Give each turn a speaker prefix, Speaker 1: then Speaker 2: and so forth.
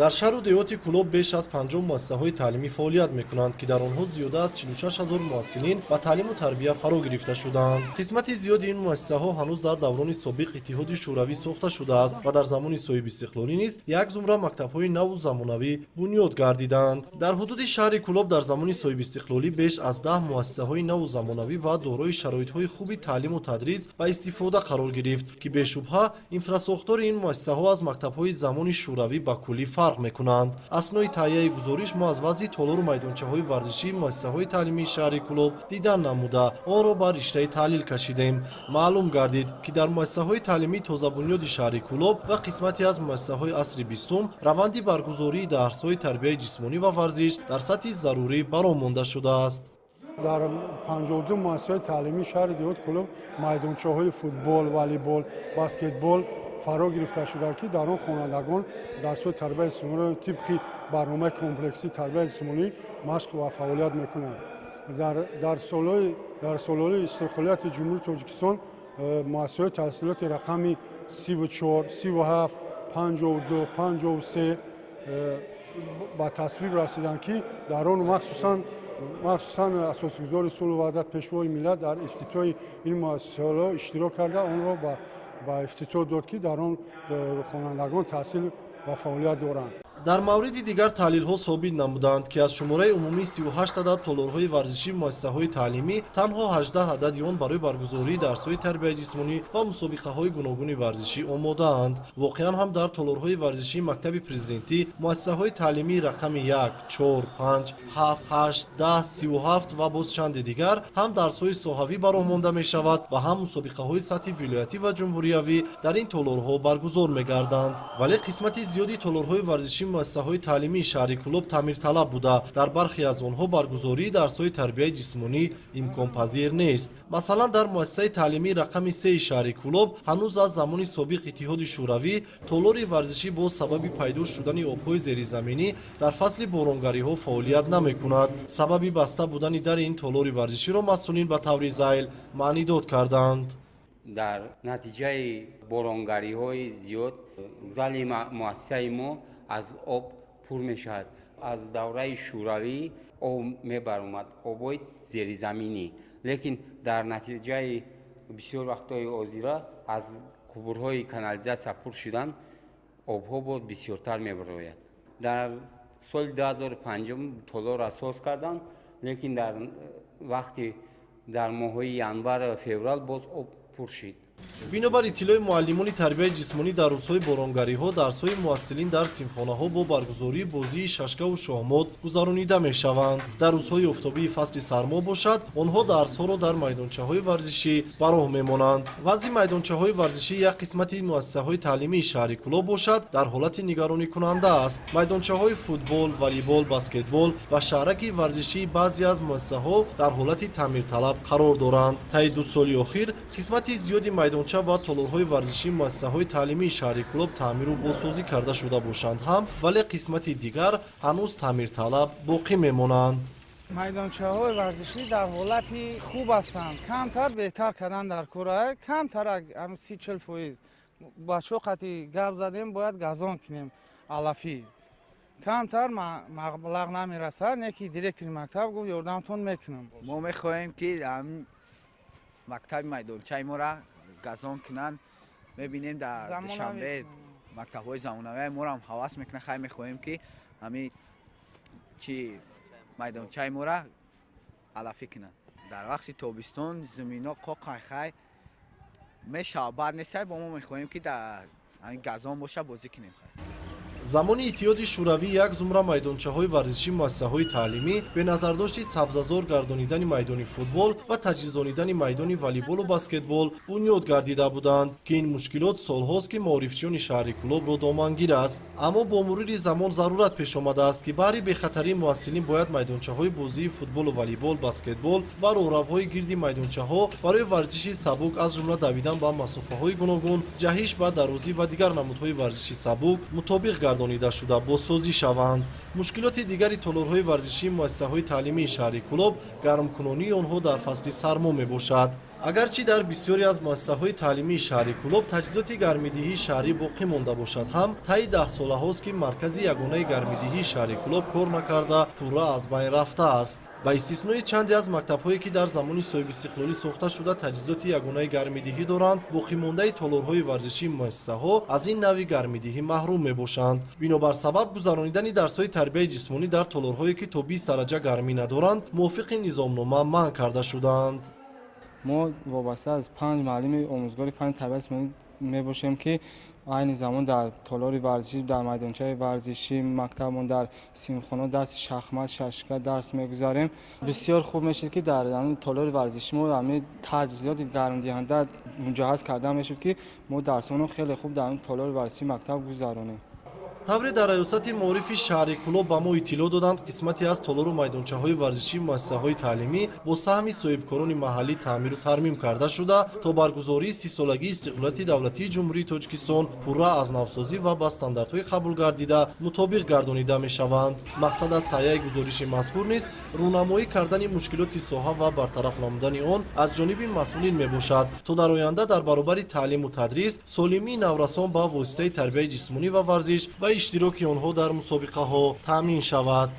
Speaker 1: дар шаҳру деҳоти Кӯлоб беш аз 50 муассисаҳои таълимӣ фаъолият мекунанд, ки дар онҳо зиёда аз 46 000 муҳассинин ба таълиму тарбия фаро гирифта шудаанд. қисмати зиёди ин муассисаҳо ҳанӯз дар даврони собиқ Иттиҳоди шӯравӣ сохта шудааст ва дар замони соҳибистиқлолӣ низ як зумра мактабҳои наву замонавӣ бунёд гардиданд. Дар ҳудуди шаҳри Кӯлоб дар замони соҳибистиқлолӣ беш аз 10 муассисаҳои наву замонавӣ ва дорои шароитҳои хуби таълиму тадрис ба истифода қарор гирифт, ки бешубҳа инфрасохтори ин муассисаҳо аз мактабҳои замони шӯравӣ ба куллӣ фарқ мекунанд. Аснои таҳияи гузориш мо аз вазъи толору майдончаҳои варзишии муассисаҳои таълимии шаҳри Кӯлоб дидан намуда, онро ба риштаи таҳлил кашидем. Маълум гардид, ки дар муассисаҳои таълимии тозабунёди шаҳри Кӯлоб ва қисмати аз муассисаҳои асри бистум раванди баргузории дарсҳои тарбияи ҷисмонӣ ва варзиш дар сатҳи зарурӣ баромонда шудааст.
Speaker 2: дар 52 муассисаи таълимии шаҳри деҳоти Кӯлоб майдончаҳои футбол, волейбол, баскетбол фаро гирифта шуданд, ки дар он хонандагон дарсҳои тарбияи ҷисмонӣ тибқи барномаи комплексии тарбияи ҷисмонӣ машқ ва фаъолият мекунанд. дар солҳои истиқлолияти ҷумҳурии Тоҷикистон муассисаҳои таҳсилоти рақами 34, 37, 52, 53 ба тасвиб расиданд, ки дар он махсусан асосигузори сулҳу ваҳдат пешвои миллат дар ифтитоҳи ин муассисаҳо иштирок карда онро ба ифтитоҳ дод, ки дар он хонандагон таҳсил ва фаъолият доранд.
Speaker 1: дар мавриди дигар таҳлилҳо собит намуданд, ки аз шумораи умумии 38 адад толорҳои варзишии муассисаҳои таълимӣ танҳо 18 адади он барои баргузории дарсҳои тарбияи ҷисмонӣ ва мусобиқаҳои гуногуни варзишӣ омодаанд. воқеан ҳам дар толорҳои варзишии мактаби президентӣ муассисаҳои таълимии рақами 1, 4, 5, 7, 8, 10, 37 ва боз чанде дигар ҳам дарсҳои соҳавӣ баромонда мешавад ва ҳам мусобиқаҳои сатҳи вилоятӣ ва ҷумҳуриявӣ дар ин толорҳо баргузор мегарданд. вале қисмати зиёди толорҳои варзишии муассисаҳои таълимии шаҳри Кӯлоб таъмирталаб буда, дар бархе аз онҳо баргузории дарсҳои тарбияи ҷисмонӣ имконпазир нест. масалан дар муассисаи таълимии рақами 3 шаҳри Кӯлоб ҳанӯз аз замони собиқ Иттиҳоди шӯравӣ толори варзишӣ бо сабаби пайдо шудани обҳои зеризаминӣ дар фасли боронгариҳо фаъолият намекунад. сабаби баста будани дари ин толори варзиширо масъулин ба таври зайл маънидод карданд.
Speaker 3: дар натиҷаи боронгариҳои зиёд зали муассисаи мо аз об пур мешавад. аз давраи шӯравӣ об мебаромад, обҳои зеризаминӣ, лекин дар натиҷаи бисёр вақтҳои ҳозира аз қубурҳои канализатсия пур шудан обҳо боз бисёртар мебарояд. дар соли 2005 толор асос карданд, лекин дар вақти дар моҳҳои январ феврал боз об пур шид.
Speaker 1: бинобар иттилои муаллимони тарбияи ҷисмонӣ дар рӯзҳои боронгариҳо дарсҳои муассилин дар синфхонаҳо бо баргузории бозии шашкаву шоҳмод гузаронида мешаванд. дар рӯзҳои офтобии фасли сармо бошад, онҳо дарсҳоро дар майдончаҳои варзишӣ ба роҳ мемонанд. вазъи майдончаҳои варзишии як қисмати муассисаҳои таълимии шаҳри Кӯлоб бошад дар ҳолати нигароникунанда аст. майдончаҳои футбол, волейбол, баскетбол ва шаҳраки варзишии баъзе аз муассисаҳо дар ҳолати таъмирталаб қарор доранд. таи 2 соли охир қисмати зиёди майдонча ва толорҳои варзишии муассисаҳои таълимии шаҳри Кӯлоб таъмиру бозсозӣ карда шуда бошанд ҳам, вале қисмати дигар ҳанӯз таъмирталаб боқӣ мемонанд.
Speaker 4: майдончаҳои варзишӣ дар ҳолати хуб ҳастанд. камтар беҳтар кардан дар кора, камтар 30-40%. ба шоқати гап задем, бояд газон кинем алафӣ. камтар маблағ намерасад, неки директори мактаб гуфт ёрдамтон мекунам.
Speaker 5: мо мехоҳем ки мактаби майдончаи моро газон кунанд. мебинем дар душанбе мактабҳои замонавии моро ҳам ҳавас мекунад. хай мехоҳем ки ҳамин чи майдончаи моро алафӣ кунанд. дар вақти тобистон зимино қоқайхай мешавад, бад нест. бо мо мехоҳем ки дар ҳамин газон боша бозӣ кунем.
Speaker 1: замони Иттиҳоди шӯравӣ як зумра майдончаҳои варзишии муассисаҳои таълимӣ беназардошти сабзазор гардонидани майдони футбол ва таҷҳизонидани майдони волейболу баскетбол бунёд гардида буданд, ки ин мушкилот солҳост ки маорифчиёни шаҳри Кӯлобро домангир аст. аммо бо мурури замон зарурат пеш омадааст, ки баҳри бехатарии муассилин бояд майдончаҳои бозии футболу волейбол, баскетбол ва роҳравҳои гирди майдончаҳо барои варзиши сабук аз ҷумла давидан ба масофаҳои гуногун, ҷаҳиш ба дарозӣ ва дигар намудҳои варзиши сабук мутобиқ гардонида шуда бозсозӣ шаванд. мушкилоти дигари толорҳои варзишии муассисаҳои таълимии шаҳри Кӯлоб гармкунонии онҳо дар фасли сармо мебошад. агарчи дар бисёре аз муассисаҳои таълимии шаҳри Кӯлоб таҷҳизоти гармидиҳии шаҳрӣ боқӣ монда бошад ҳам таи 10 солаҳост ки маркази ягонаи гармидиҳии шаҳри Кӯлоб кор накарда пурра аз байн рафтааст. ба истиснои чанде аз мактабҳое ки дар замони соҳибистиқлолӣ сохта шуда таҷҳизоти ягонаи гармидиҳӣ доранд, боқимондаи толорҳои варзишии муассисаҳо аз ин навъи гармидиҳӣ маҳрум мебошанд. бинобар сабаб гузаронидани дарсҳои тарбияи ҷисмонӣ дар толорҳое ки то 20 дараҷа гармӣ надоранд мувофиқи низомнома манъ карда шуданд.
Speaker 6: мо вобаста аз 5 муаллими омӯзгори фанни тарбияи ҷисмонӣ мебошем ки айни замон дар толори варзишӣ дар майдончаи варзишӣ мактабмон дар симхона дарси шахмат шашка дарс мегузарем. бисёр хуб мешуд ки дар толори варзишӣ мо таҷҳизоти гармидиҳанда муҷаҳҳаз карда мешуд ки мо дарсонро хеле хуб дар толори варзишии мактаб гузаронем.
Speaker 1: тавре дар раёсати маорифи шаҳри Кӯлоб ба мо иттилоъ доданд қисмате аз толору майдончаҳои варзишии муассисаҳои таълимӣ бо саҳми соҳибкорони маҳаллӣ таъмиру тармим карда шуда то баргузории 30-солагии истиқлолияти давлатии ҷумҳурии Тоҷикистон пурра аз навсозӣ ва ба стандартҳои қабул гардида мутобиқ гардонида мешаванд. мақсад аз таҳияи гузориши мазкур низ рӯнамоӣ кардани мушкилоти соҳа ва бартараф намудани он аз ҷониби масъулин мебошад то дар оянда дар баробари таълиму тадрис солимии наврасон ба воситаи тарбияи ҷисмонӣ ва варзиш ва иштироки онҳо дар мусобиқаҳо таъмин шавад.